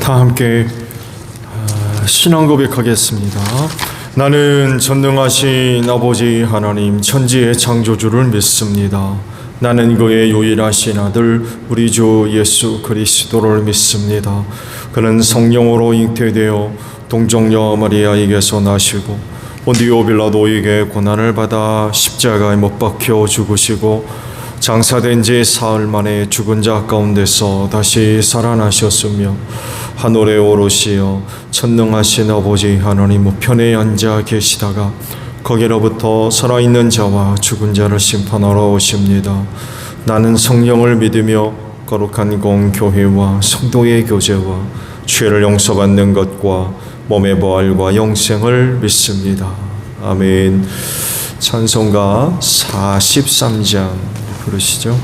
다 함께 신앙 고백하겠습니다. 나는 전능하신 아버지 하나님 천지의 창조주를 믿습니다. 나는 그의 유일하신 아들 우리 주 예수 그리스도를 믿습니다. 그는 성령으로 잉태되어 동정녀 마리아에게서 나시고 본디오 빌라도에게 고난을 받아 십자가에 못 박혀 죽으시고 장사된 지 사흘 만에 죽은 자 가운데서 다시 살아나셨으며 하늘에 오르시어 천능하신 아버지 하나님 우편에 앉아 계시다가 거기로부터 살아있는 자와 죽은 자를 심판하러 오십니다. 나는 성령을 믿으며 거룩한 공교회와 성도의 교제와 죄를 용서받는 것과 몸의 부활과 영생을 믿습니다. 아멘. 찬송가 43장 부르시죠.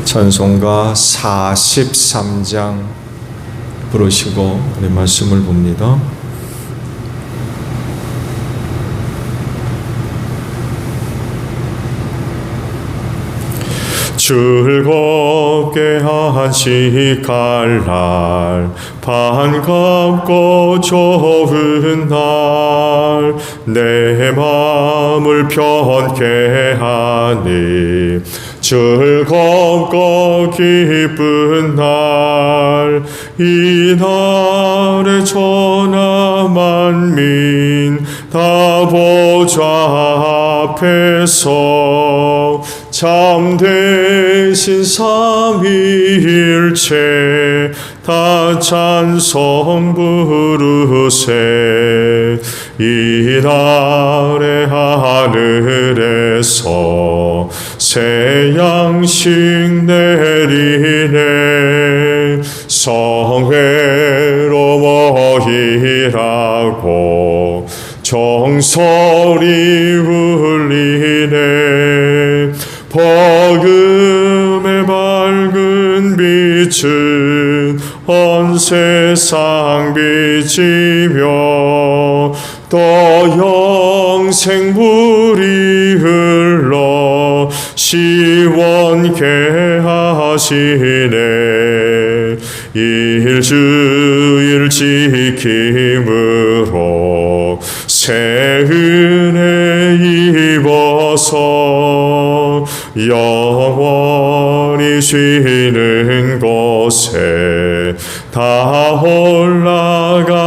찬송가 43장 부르시고 우리 말씀을 봅니다. 즐겁게 한식할 날 반갑고 좋은 날 내 마음을 편케 하니 즐겁고 기쁜 날 이 날에 천하 만민 다 보좌 앞에서 참되신 삼위일체 다 찬송 부르세. 이 날에 하늘에서 새 양식 내리네. 성회로 모이라고 정소리 울리네. 복음의 밝은 빛은 온 세상 비치며 또 영생물이 흘러 시원케 하시네. 일주일 지킴으로 새 은혜 입어서 영원히 쉬는 곳에 다 올라갑시다.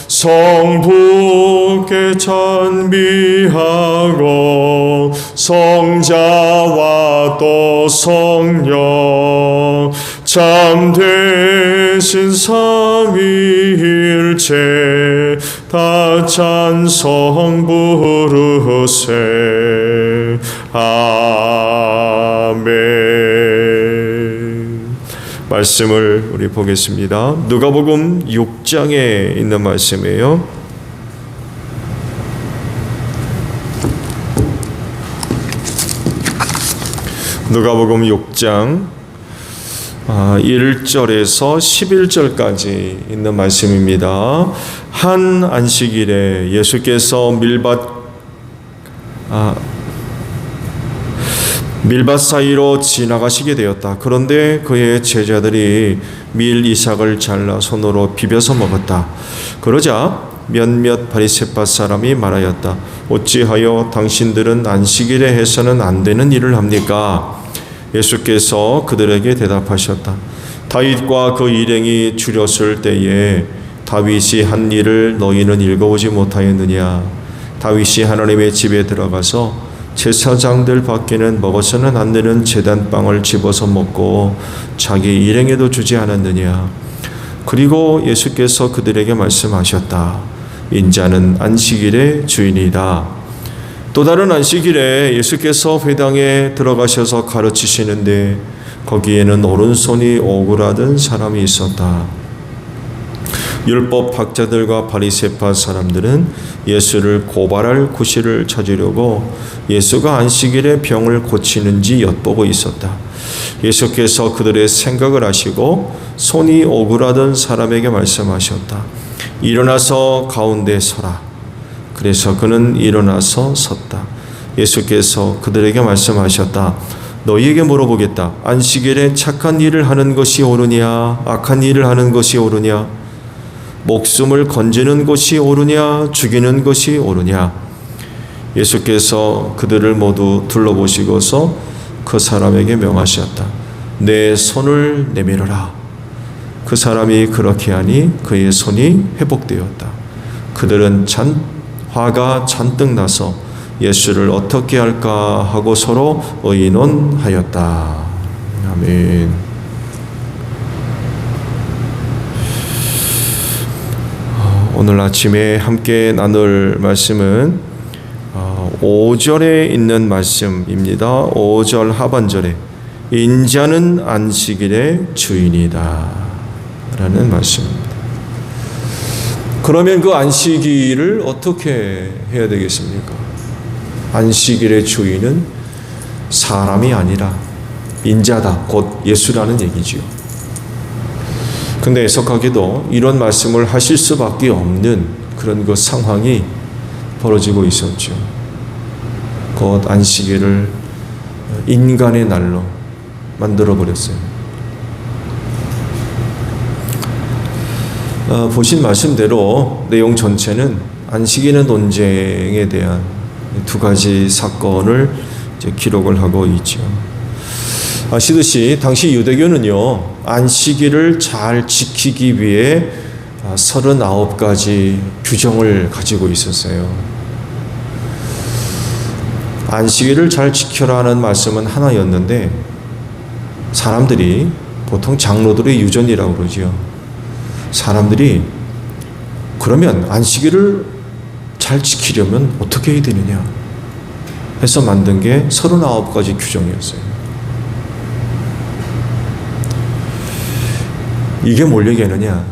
성부께 찬미하고 성자와 또 성령 참되신 삼위일체 다 찬송 부르세. 아멘. 말씀을 우리 보겠습니다. 누가복음 6장에 있는 말씀이에요. 누가복음 6장 1절에서 11절까지 있는 말씀입니다. 한 안식일에 예수께서 밀밭 사이로 지나가시게 되었다. 그런데 그의 제자들이 밀 이삭을 잘라 손으로 비벼서 먹었다. 그러자 몇몇 바리새파 사람이 말하였다. 어찌하여 당신들은 안식일에 해서는 안 되는 일을 합니까? 예수께서 그들에게 대답하셨다. 다윗과 그 일행이 줄였을 때에 다윗이 한 일을 너희는 읽어보지 못하였느냐? 다윗이 하나님의 집에 들어가서 제사장들 밖에는 먹어서는 안 되는 제단빵을 집어서 먹고 자기 일행에도 주지 않았느냐? 그리고 예수께서 그들에게 말씀하셨다. 인자는 안식일의 주인이다. 또 다른 안식일에 예수께서 회당에 들어가셔서 가르치시는데 거기에는 오른손이 오그라든 사람이 있었다. 율법 학자들과 바리새파 사람들은 예수를 고발할 구실을 찾으려고 예수가 안식일에 병을 고치는지 엿보고 있었다. 예수께서 그들의 생각을 아시고 손이 오그라든 사람에게 말씀하셨다. 일어나서 가운데 서라. 그래서 그는 일어나서 섰다. 예수께서 그들에게 말씀하셨다. 너희에게 물어보겠다. 안식일에 착한 일을 하는 것이 옳으냐, 악한 일을 하는 것이 옳으냐, 목숨을 건지는 것이 옳으냐, 죽이는 것이 옳으냐. 예수께서 그들을 모두 둘러보시고서 그 사람에게 명하셨다. 내 손을 내밀어라. 그 사람이 그렇게 하니 그의 손이 회복되었다. 그들은 화가 잔뜩 나서 예수를 어떻게 할까 하고 서로 의논하였다. 아멘. 오늘 아침에 함께 나눌 말씀은 5절에 있는 말씀입니다. 5절 하반절에 인자는 안식일의 주인이다 라는 말씀입니다. 그러면 그 안식일을 어떻게 해야 되겠습니까? 안식일의 주인은 사람이 아니라 인자다, 곧 예수라는 얘기지요. 근데 애석하게도 이런 말씀을 하실 수밖에 없는 그런 그 상황이 벌어지고 있었죠. 곧 안식일을 인간의 날로 만들어버렸어요. 보신 말씀대로 내용 전체는 안식일의 논쟁에 대한 두 가지 사건을 이제 기록을 하고 있죠. 아시듯이 당시 유대교는요, 안식일을 잘 지키기 위해 39가지 규정을 가지고 있었어요. 안식일을 잘 지켜라는 말씀은 하나였는데 사람들이 보통 장로들의 유전이라고 그러죠. 사람들이 그러면 안식일을 잘 지키려면 어떻게 해야 되느냐 해서 만든 게 39가지 규정이었어요. 이게 뭘 얘기하느냐?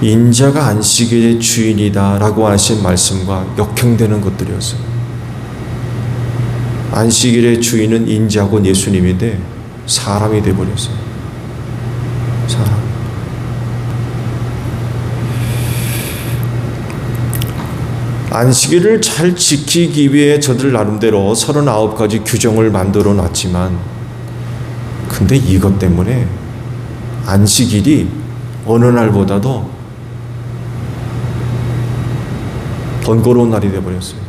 인자가 안식일의 주인이다 라고 하신 말씀과 역행되는 것들이었어요. 안식일의 주인은 인자고 예수님인데 사람이 되어버렸어요. 사람. 안식일을 잘 지키기 위해 저들 나름대로 39가지 규정을 만들어 놨지만 근데 이것 때문에 안식일이 어느 날보다도 번거로운 날이 되어버렸어요.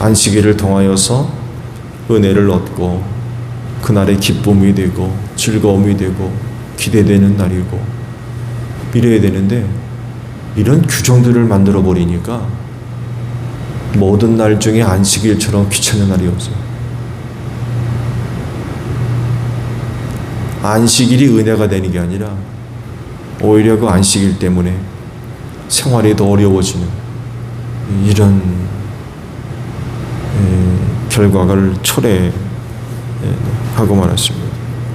안식일을 통하여서 은혜를 얻고 그날의 기쁨이 되고 즐거움이 되고 기대되는 날이고 이래야 되는데 이런 규정들을 만들어 버리니까 모든 날 중에 안식일처럼 귀찮은 날이 없어요. 안식일이 은혜가 되는 게 아니라 오히려 그 안식일 때문에 생활이 더 어려워지는 이런 결과를 초래하고 말았습니다.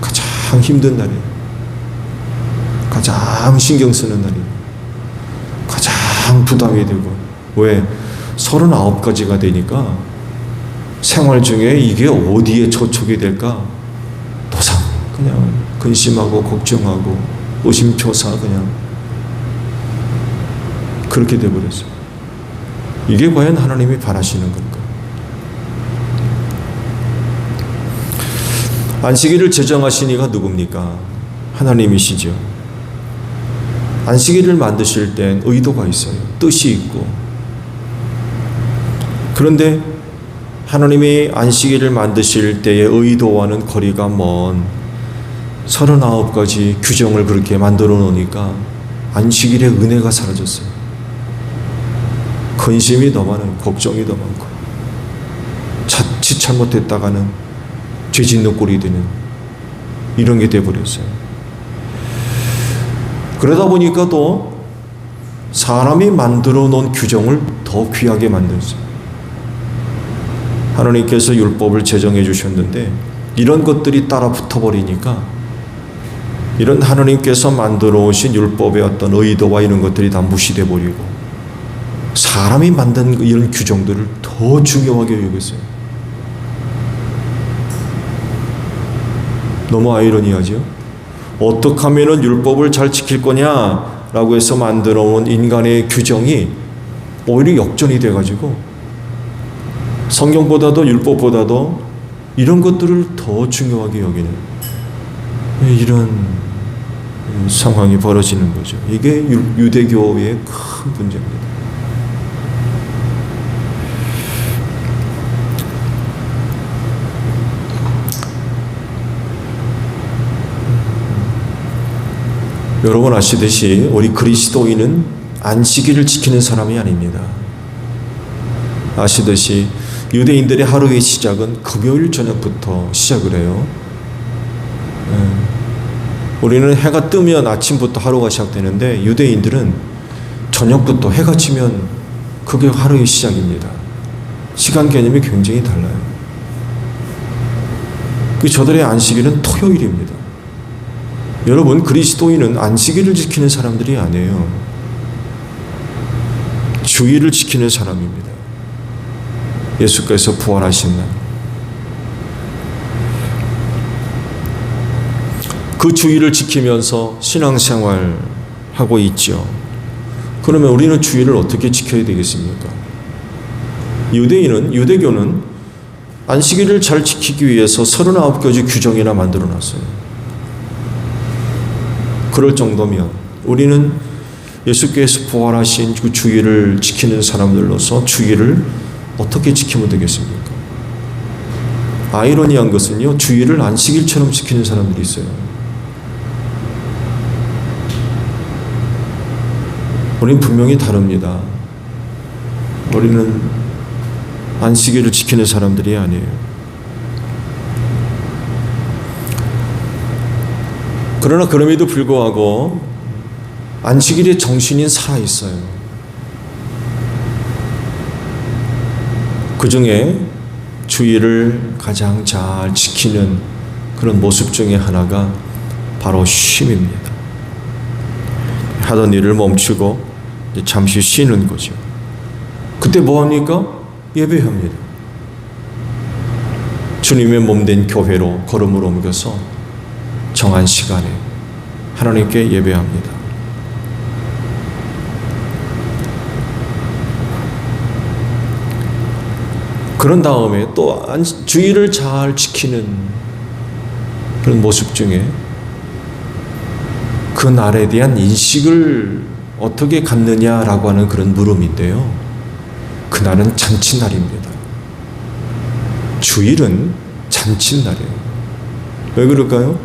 가장 힘든 날이에요. 가장 신경 쓰는 날이에요. 가장 부담이 되고 왜? 39가지가 되니까 생활 중에 이게 어디에 저촉이 될까 도상 그냥 근심하고 걱정하고 의심초사 그냥 그렇게 돼버렸어요. 이게 과연 하나님이 바라시는 건가? 안식일을 제정하신 이가 누굽니까? 하나님이시죠. 안식일을 만드실 땐 의도가 있어요. 뜻이 있고. 그런데 하나님이 안식일을 만드실 때의 의도와는 거리가 먼 39가지 규정을 그렇게 만들어 놓으니까 안식일의 은혜가 사라졌어요. 근심이 더 많아요. 걱정이 더 많고 자칫 잘못했다가는 죄 짓는 꼴이 되는 이런 게 돼버렸어요. 그러다 보니까 또 사람이 만들어 놓은 규정을 더 귀하게 만들었어요. 하나님께서 율법을 제정해 주셨는데 이런 것들이 따라 붙어버리니까 이런 하나님께서 만들어 오신 율법의 어떤 의도와 이런 것들이 다 무시돼 버리고 사람이 만든 이런 규정들을 더 중요하게 여겼어요. 너무 아이러니하죠? 어떻게 하면 율법을 잘 지킬 거냐? 라고 해서 만들어 온 인간의 규정이 오히려 역전이 돼가지고 성경보다도 율법보다도 이런 것들을 더 중요하게 여기는 이런 상황이 벌어지는 거죠. 이게 유대교의 큰 문제입니다. 여러분 아시듯이 우리 그리스도인은 안식일을 지키는 사람이 아닙니다. 아시듯이 유대인들의 하루의 시작은 금요일 저녁부터 시작을 해요. 우리는 해가 뜨면 아침부터 하루가 시작되는데 유대인들은 저녁부터 해가 지면 그게 하루의 시작입니다. 시간 개념이 굉장히 달라요. 저들의 안식일은 토요일입니다. 여러분, 그리스도인은 안식일을 지키는 사람들이 아니에요. 주일을 지키는 사람입니다. 예수께서 부활하신 날. 그 주일을 지키면서 신앙생활하고 있죠. 그러면 우리는 주일을 어떻게 지켜야 되겠습니까? 유대교는 안식일을 잘 지키기 위해서 39가지 규정이나 만들어 놨어요. 그럴 정도면 우리는 예수께서 부활하신 그 주일을 지키는 사람들로서 주일을 어떻게 지키면 되겠습니까? 아이러니한 것은요, 주일을 안식일처럼 지키는 사람들이 있어요. 우리는 분명히 다릅니다. 우리는 안식일을 지키는 사람들이 아니에요. 그러나 그럼에도 불구하고 안식일의 정신이 살아있어요. 그 중에 주일을 가장 잘 지키는 그런 모습 중에 하나가 바로 쉼입니다. 하던 일을 멈추고 잠시 쉬는 거죠. 그때 뭐합니까? 예배합니다. 주님의 몸된 교회로 걸음을 옮겨서 정한 시간에 하나님께 예배합니다. 그런 다음에 또 주일을 잘 지키는 그런 모습 중에 그 날에 대한 인식을 어떻게 갖느냐라고 하는 그런 물음인데요. 그날은 잔치날입니다. 주일은 잔치날이에요. 왜 그럴까요?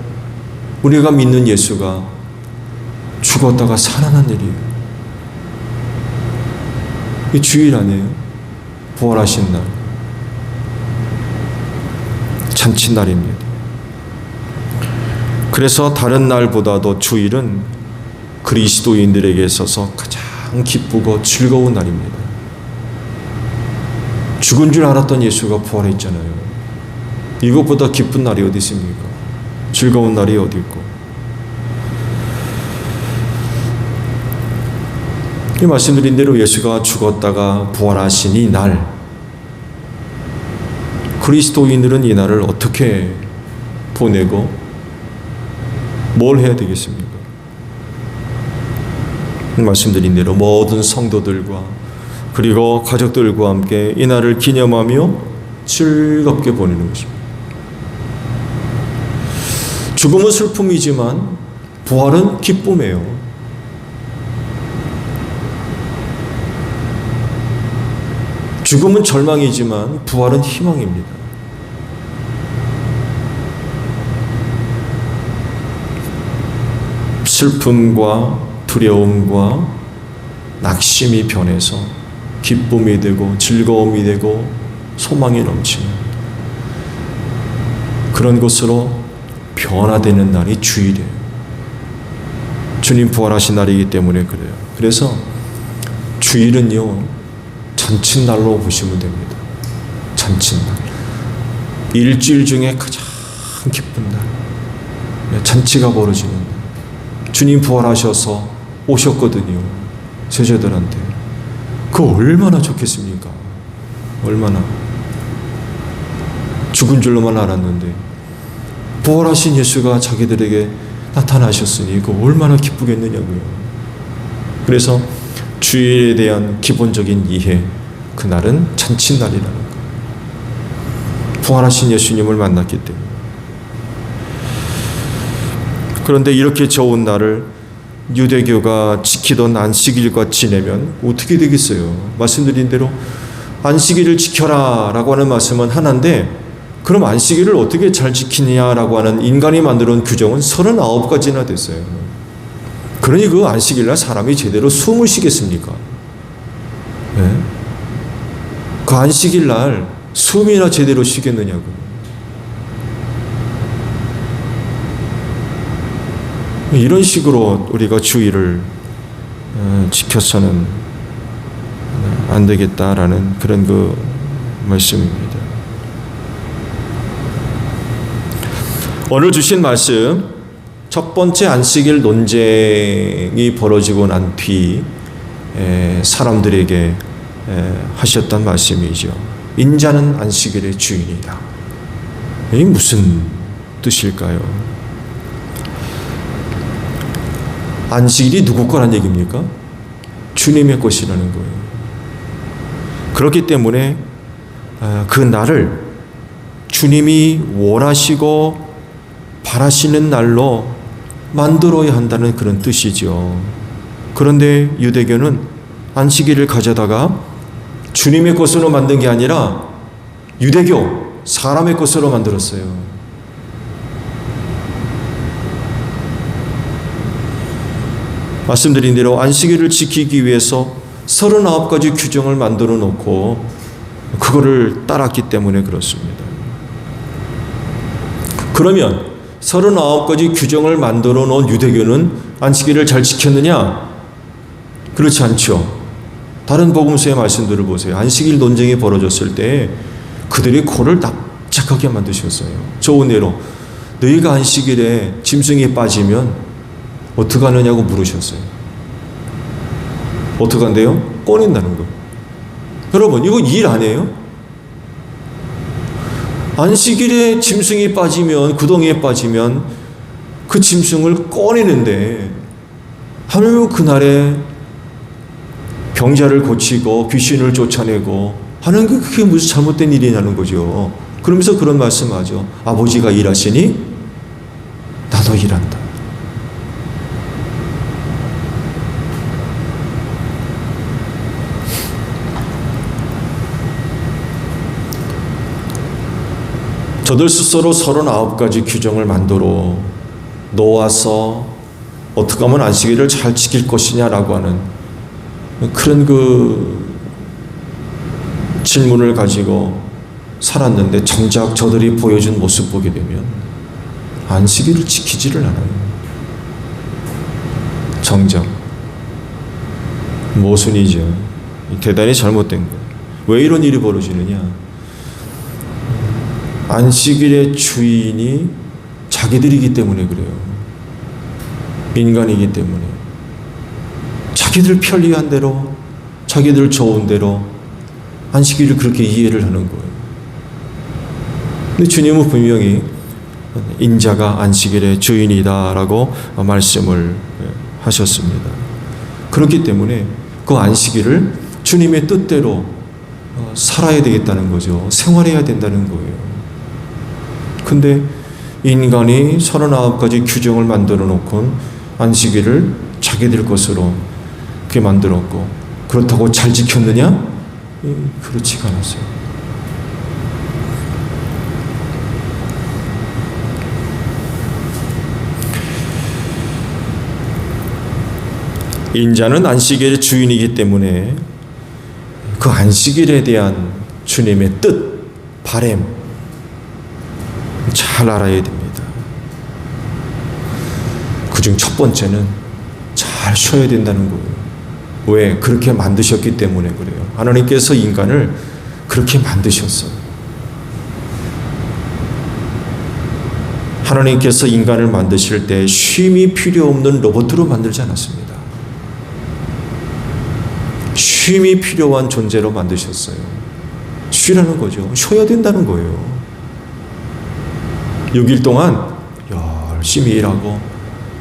우리가 믿는 예수가 죽었다가 살아난 일이에요. 이 주일 아니에요? 부활하신 날. 잔치날입니다. 그래서 다른 날보다도 주일은 그리스도인들에게 있어서 가장 기쁘고 즐거운 날입니다. 죽은 줄 알았던 예수가 부활했잖아요. 이것보다 기쁜 날이 어디 있습니까? 즐거운 날이 어디 있고. 이 말씀드린 대로 예수가 죽었다가 부활하신 이 날, 그리스도인들은 이 날을 어떻게 보내고 뭘 해야 되겠습니까? 말씀드린 대로 모든 성도들과 그리고 가족들과 함께 이 날을 기념하며 즐겁게 보내는 것입니다. 죽음은 슬픔이지만 부활은 기쁨이에요. 죽음은 절망이지만 부활은 희망입니다. 슬픔과 두려움과 낙심이 변해서 기쁨이 되고 즐거움이 되고 소망이 넘치는 그런 것으로 변화되는 날이 주일이에요. 주님 부활하신 날이기 때문에 그래요. 그래서 주일은요, 잔칫날로 보시면 됩니다. 잔칫날. 일주일 중에 가장 기쁜 날. 잔치가 벌어지는 날. 주님 부활하셔서 오셨거든요. 세자들한테. 그거 얼마나 좋겠습니까? 얼마나. 죽은 줄로만 알았는데 부활하신 예수가 자기들에게 나타나셨으니 그거 얼마나 기쁘겠느냐고요. 그래서 주일에 대한 기본적인 이해, 그날은 잔칫날이라는 거예요. 부활하신 예수님을 만났기 때문에. 그런데 이렇게 좋은 날을 유대교가 지키던 안식일과 지내면 어떻게 되겠어요? 말씀드린 대로 안식일을 지켜라 라고 하는 말씀은 하나인데, 그럼 안식일을 어떻게 잘 지키냐라고 하는 인간이 만들어온 규정은 39가지나 됐어요. 그러니 그 안식일날 사람이 제대로 숨을 쉬겠습니까? 네? 그 안식일날 숨이나 제대로 쉬겠느냐고. 이런 식으로 우리가 주의를 지켜서는 안 되겠다라는 그런 그 말씀입니다. 오늘 주신 말씀, 첫 번째 안식일 논쟁이 벌어지고 난 뒤 사람들에게 하셨던 말씀이죠. 인자는 안식일의 주인이다. 이게 무슨 뜻일까요? 안식일이 누구 거란 얘기입니까? 주님의 것이라는 거예요. 그렇기 때문에 그 날을 주님이 원하시고 바라시는 날로 만들어야 한다는 그런 뜻이죠. 그런데 유대교는 안식일을 가져다가 주님의 것으로 만든 게 아니라 유대교 사람의 것으로 만들었어요. 말씀드린 대로 안식일을 지키기 위해서 39가지 규정을 만들어 놓고 그거를 따랐기 때문에 그렇습니다. 그러면 39가지 규정을 만들어 놓은 유대교는 안식일을 잘 지켰느냐? 그렇지 않죠. 다른 복음서의 말씀들을 보세요. 안식일 논쟁이 벌어졌을 때 그들의 코를 납작하게 만드셨어요. 좋은 예로 너희가 안식일에 짐승이 빠지면 어떻게 하느냐고 물으셨어요. 어떻게 한대요? 꺼낸다는 거. 여러분, 이거 일 아니에요? 안식일에 짐승이 빠지면, 구덩이에 빠지면 그 짐승을 꺼내는데 하물며 그날에 병자를 고치고 귀신을 쫓아내고 하는 게 그게 무슨 잘못된 일이냐는 거죠. 그러면서 그런 말씀하죠. 아버지가 일하시니 나도 일한다. 저들 스스로 39가지 규정을 만들어 놓아서 어떻게 하면 안식일을 잘 지킬 것이냐라고 하는 그런 그 질문을 가지고 살았는데, 정작 저들이 보여준 모습 보게 되면 안식일을 지키지를 않아요. 정작 모순이죠. 대단히 잘못된 거예요. 왜 이런 일이 벌어지느냐? 안식일의 주인이 자기들이기 때문에 그래요. 인간이기 때문에. 자기들 편리한 대로, 자기들 좋은 대로 안식일을 그렇게 이해를 하는 거예요. 근데 주님은 분명히 인자가 안식일의 주인이다라고 말씀을 하셨습니다. 그렇기 때문에 그 안식일을 주님의 뜻대로 살아야 되겠다는 거죠. 생활해야 된다는 거예요. 근데 인간이 39가지 규정을 만들어 놓고 안식일을 자기들 것으로 그렇게 만들었고, 그렇다고 잘 지켰느냐? 그렇지가 않았어요. 인자는 안식일의 주인이기 때문에 그 안식일에 대한 주님의 뜻, 바램 잘 알아야 됩니다. 그중 첫 번째는 잘 쉬어야 된다는 거예요. 왜? 그렇게 만드셨기 때문에 그래요. 하나님께서 인간을 그렇게 만드셨어요. 하나님께서 인간을 만드실 때 쉼이 필요 없는 로봇으로 만들지 않았습니다. 쉼이 필요한 존재로 만드셨어요. 쉬라는 거죠. 쉬어야 된다는 거예요. 6일 동안 열심히 일하고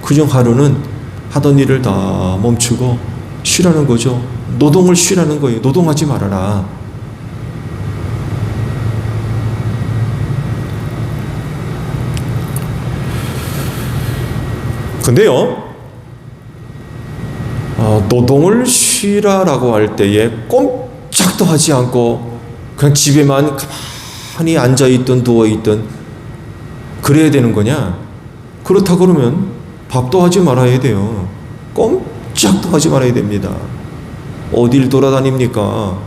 그중 하루는 하던 일을 다 멈추고 쉬라는 거죠. 노동을 쉬라는 거예요. 노동하지 말아라. 근데요, 노동을 쉬라라고 할 때에 꼼짝도 하지 않고 그냥 집에만 가만히 앉아있든 누워있든 그래야 되는 거냐? 그렇다 그러면 밥도 하지 말아야 돼요. 꼼짝도 하지 말아야 됩니다. 어딜 돌아다닙니까?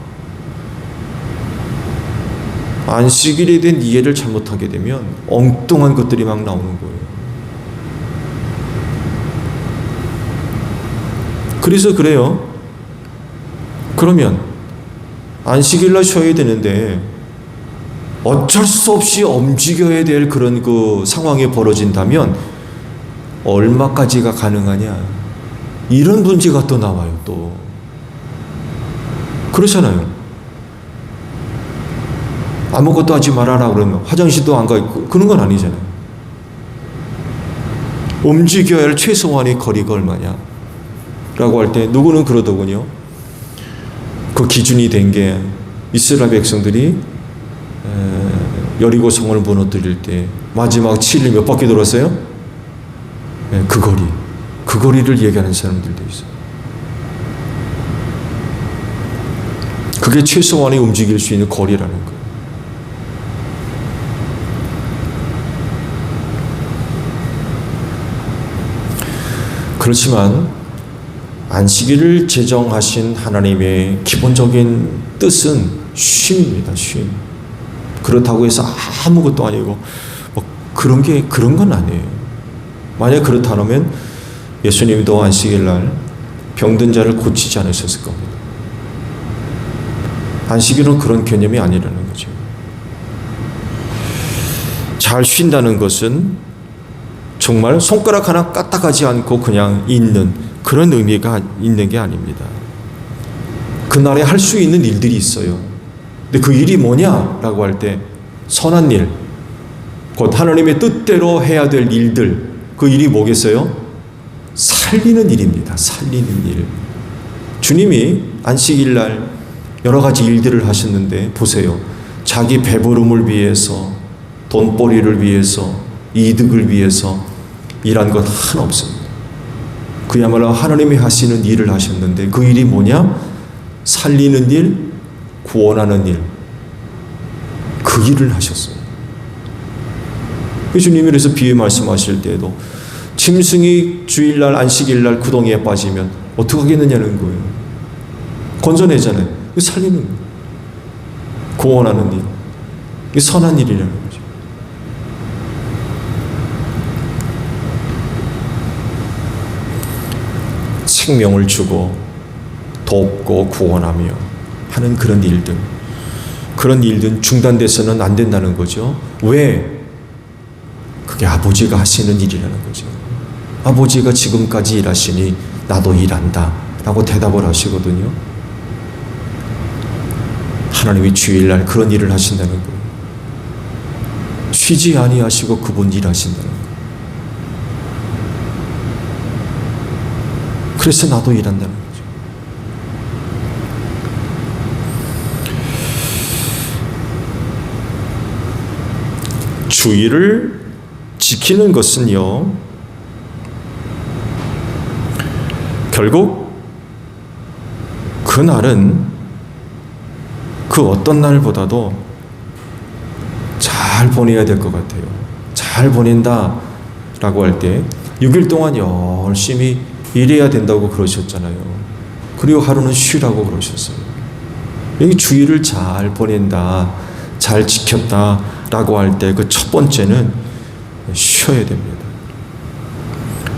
안식일에 대한 이해를 잘못하게 되면 엉뚱한 것들이 막 나오는 거예요. 그래서 그래요. 그러면 안식일날 쉬어야 되는데 어쩔 수 없이 움직여야 될 그런 그 상황이 벌어진다면 얼마까지가 가능하냐? 이런 문제가 또 나와요. 또 그렇잖아요. 아무것도 하지 말아라 그러면 화장실도 안 가 있고 그런 건 아니잖아요. 움직여야 할 최소한의 거리가 얼마냐? 라고 할 때 누구는 그러더군요. 그 기준이 된 게 이스라엘 백성들이 여리고성을 무너뜨릴 때 마지막 7일 몇 바퀴 돌았어요? 그 거리를 얘기하는 사람들도 있어요. 그게 최소한의 움직일 수 있는 거리라는 거예요. 그렇지만 안식일을 제정하신 하나님의 기본적인 뜻은 쉼입니다. 쉼. 그렇다고 해서 아무것도 아니고 그런 건 아니에요. 만약 그렇다면 예수님도 안식일날 병든 자를 고치지 않으셨을 겁니다. 안식일은 그런 개념이 아니라는 거죠. 잘 쉰다는 것은 정말 손가락 하나 까딱하지 않고 그냥 있는 그런 의미가 있는 게 아닙니다. 그날에 할 수 있는 일들이 있어요. 근데 그 일이 뭐냐라고 할 때 선한 일, 곧 하나님의 뜻대로 해야 될 일들, 그 일이 뭐겠어요? 살리는 일입니다. 살리는 일. 주님이 안식일날 여러 가지 일들을 하셨는데 보세요. 자기 배부름을 위해서, 돈벌이를 위해서, 이득을 위해서 일한 것 하나 없습니다. 그야말로 하나님이 하시는 일을 하셨는데 그 일이 뭐냐? 살리는 일, 구원하는 일. 그 일을 하셨어요. 주님이 그래서 비유 말씀하실 때에도 짐승이 주일날 안식일날 구덩이에 빠지면 어떻게 하겠느냐는 거예요. 건져내잖아요. 살리는 거예요. 구원하는 일. 이게 선한 일이라는 거죠. 생명을 주고 돕고 구원하며 하는 그런 일들. 그런 일들은 중단돼서는 안 된다는 거죠. 왜? 그게 아버지가 하시는 일이라는 거죠. 아버지가 지금까지 일하시니 나도 일한다 라고 대답을 하시거든요. 하나님이 주일날 그런 일을 하신다는 거예요. 쉬지 아니하시고 그분 일하신다는 거예요. 그래서 나도 일한다는 거죠. 주일을 지키는 것은요, 결국 그날은 그 어떤 날보다도 잘 보내야 될 것 같아요. 잘 보낸다 라고 할 때 6일 동안 열심히 일해야 된다고 그러셨잖아요. 그리고 하루는 쉬라고 그러셨어요. 여기 주일을 잘 보낸다, 잘 지켰다 라고 할 때 그 첫 번째는 쉬어야 됩니다.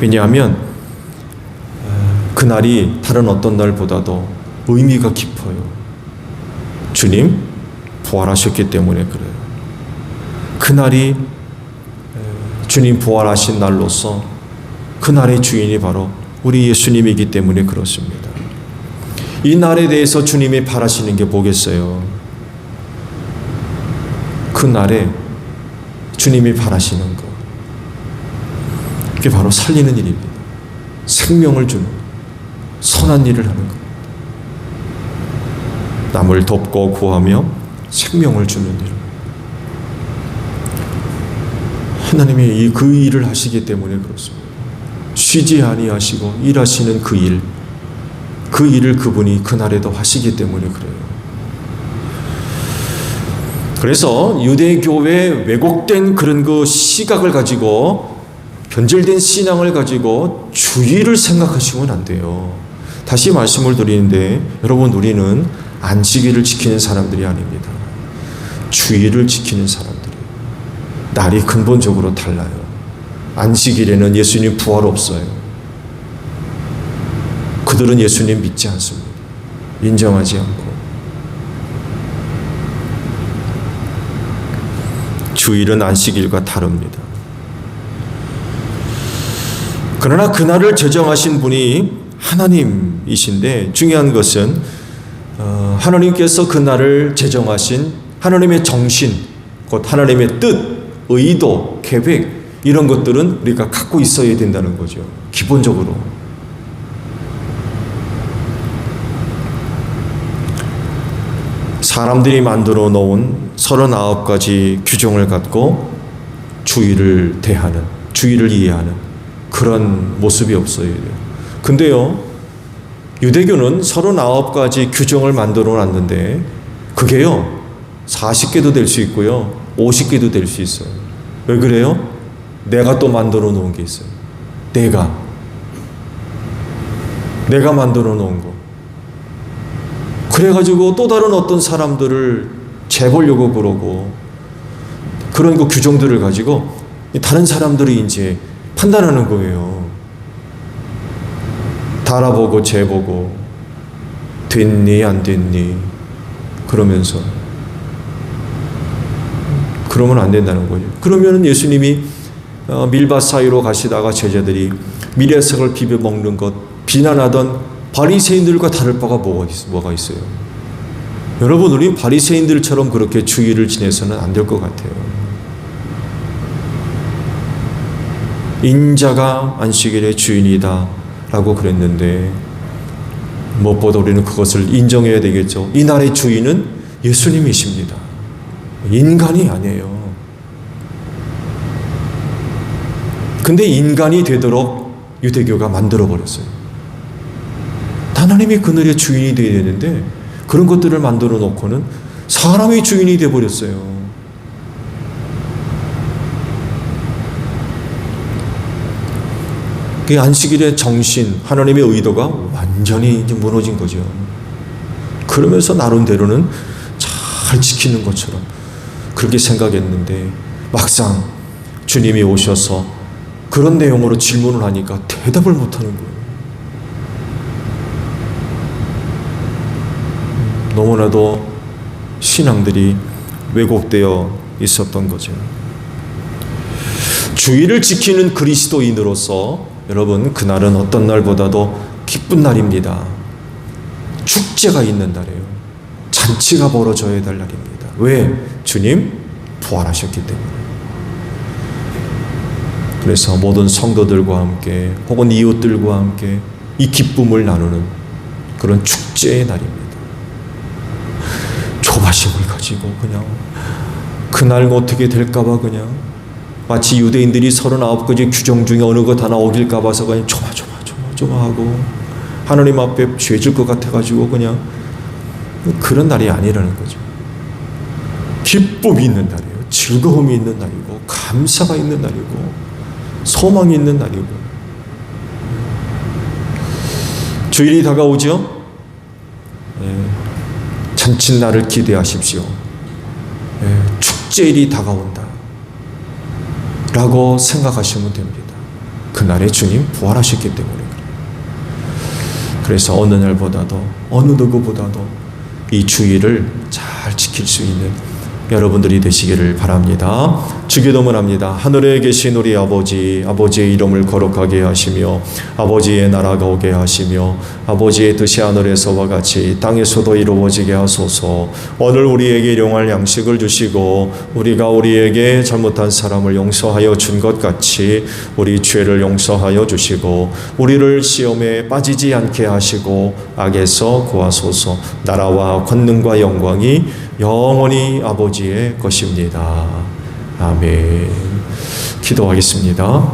왜냐하면 그날이 다른 어떤 날보다도 의미가 깊어요. 주님 부활하셨기 때문에 그래요. 그날이 주님 부활하신 날로서 그날의 주인이 바로 우리 예수님이기 때문에 그렇습니다. 이 날에 대해서 주님이 바라시는 게 뭐겠어요? 그 날에 주님이 바라시는 것, 그게 바로 살리는 일입니다. 생명을 주는 것. 선한 일을 하는 것. 남을 돕고 구하며 생명을 주는 일. 하나님이 그 일을 하시기 때문에 그렇습니다. 쉬지 아니하시고 일하시는 그 일, 그 일을 그분이 그날에도 하시기 때문에 그래요. 그래서 유대교회 왜곡된 그런 그 시각을 가지고, 변절된 신앙을 가지고 주의를 생각하시면 안 돼요. 다시 말씀을 드리는데, 여러분, 우리는 안식일을 지키는 사람들이 아닙니다. 주의를 지키는 사람들이에요. 날이 근본적으로 달라요. 안식일에는 예수님 부활 없어요. 그들은 예수님 믿지 않습니다. 인정하지 않고. 주일은 안식일과 다릅니다. 그러나 그날을 제정하신 분이 하나님이신데, 중요한 것은 하나님께서 그날을 제정하신 하나님의 정신, 곧 하나님의 뜻, 의도, 계획, 이런 것들은 우리가 갖고 있어야 된다는 거죠. 기본적으로. 사람들이 만들어 놓은 39가지 규정을 갖고 주의를 대하는, 주의를 이해하는 그런 모습이 없어야 돼요. 근데요, 유대교는 39가지 규정을 만들어 놨는데, 그게요, 40개도 될 수 있고요, 50개도 될 수 있어요. 왜 그래요? 내가 또 만들어 놓은 게 있어요. 내가 만들어 놓은 거. 그래가지고 또 다른 어떤 사람들을 재보려고 그러고, 그런 그 규정들을 가지고 다른 사람들이 이제 판단하는 거예요. 달아보고 재보고 됐니 안 됐니 그러면서. 그러면 안 된다는 거죠. 그러면 예수님이 밀밭 사이로 가시다가 제자들이 미레석을 비벼 먹는 것 비난하던 바리새인들과 다를 바가 뭐가 있어요? 여러분, 우리 바리새인들처럼 그렇게 주의를 지내서는 안 될 것 같아요. 인자가 안식일의 주인이다 라고 그랬는데, 무엇보다 우리는 그것을 인정해야 되겠죠. 이 날의 주인은 예수님이십니다. 인간이 아니에요. 근데 인간이 되도록 유대교가 만들어버렸어요. 하나님이 그날의 주인이 되어야 되는데, 그런 것들을 만들어 놓고는 사람이 주인이 되어버렸어요. 그 안식일의 정신, 하나님의 의도가 완전히 이제 무너진 거죠. 그러면서 나름대로는 잘 지키는 것처럼 그렇게 생각했는데, 막상 주님이 오셔서 그런 내용으로 질문을 하니까 대답을 못하는 거예요. 너무나도 신앙들이 왜곡되어 있었던 거죠. 주의를 지키는 그리스도인으로서 여러분, 그날은 어떤 날보다도 기쁜 날입니다. 축제가 있는 날이에요. 잔치가 벌어져야 될 날입니다. 왜? 주님 부활하셨기 때문에. 그래서 모든 성도들과 함께 혹은 이웃들과 함께 이 기쁨을 나누는 그런 축제의 날입니다. 조바심을 가지고 그냥 그날 어떻게 될까봐 그냥 마치 유대인들이 39가지 규정 중에 어느 것 하나 어길까 봐서 그냥 조마하고 하나님 앞에 죄질 것 같아가지고 그냥, 그런 날이 아니라는 거죠. 기쁨이 있는 날이에요. 즐거움이 있는 날이고, 감사가 있는 날이고, 소망이 있는 날이고. 주일이 다가오죠? 잔칫날을 기대하십시오. 축제일이 다가온다 라고 생각하시면 됩니다. 그날에 주님 부활하셨기 때문에 그래요. 그래서 어느 날보다도, 어느 누구보다도 이 주일을 잘 지킬 수 있는 여러분들이 되시기를 바랍니다. 주기도문 합니다. 하늘에 계신 우리 아버지, 아버지의 이름을 거룩하게 하시며 아버지의 나라가 오게 하시며 아버지의 뜻이 하늘에서와 같이 땅에서도 이루어지게 하소서. 오늘 우리에게 일용할 양식을 주시고 우리가 우리에게 잘못한 사람을 용서하여 준 것 같이 우리 죄를 용서하여 주시고 우리를 시험에 빠지지 않게 하시고 악에서 구하소서. 나라와 권능과 영광이 영원히 아버지의 것입니다. 아멘. 기도하겠습니다.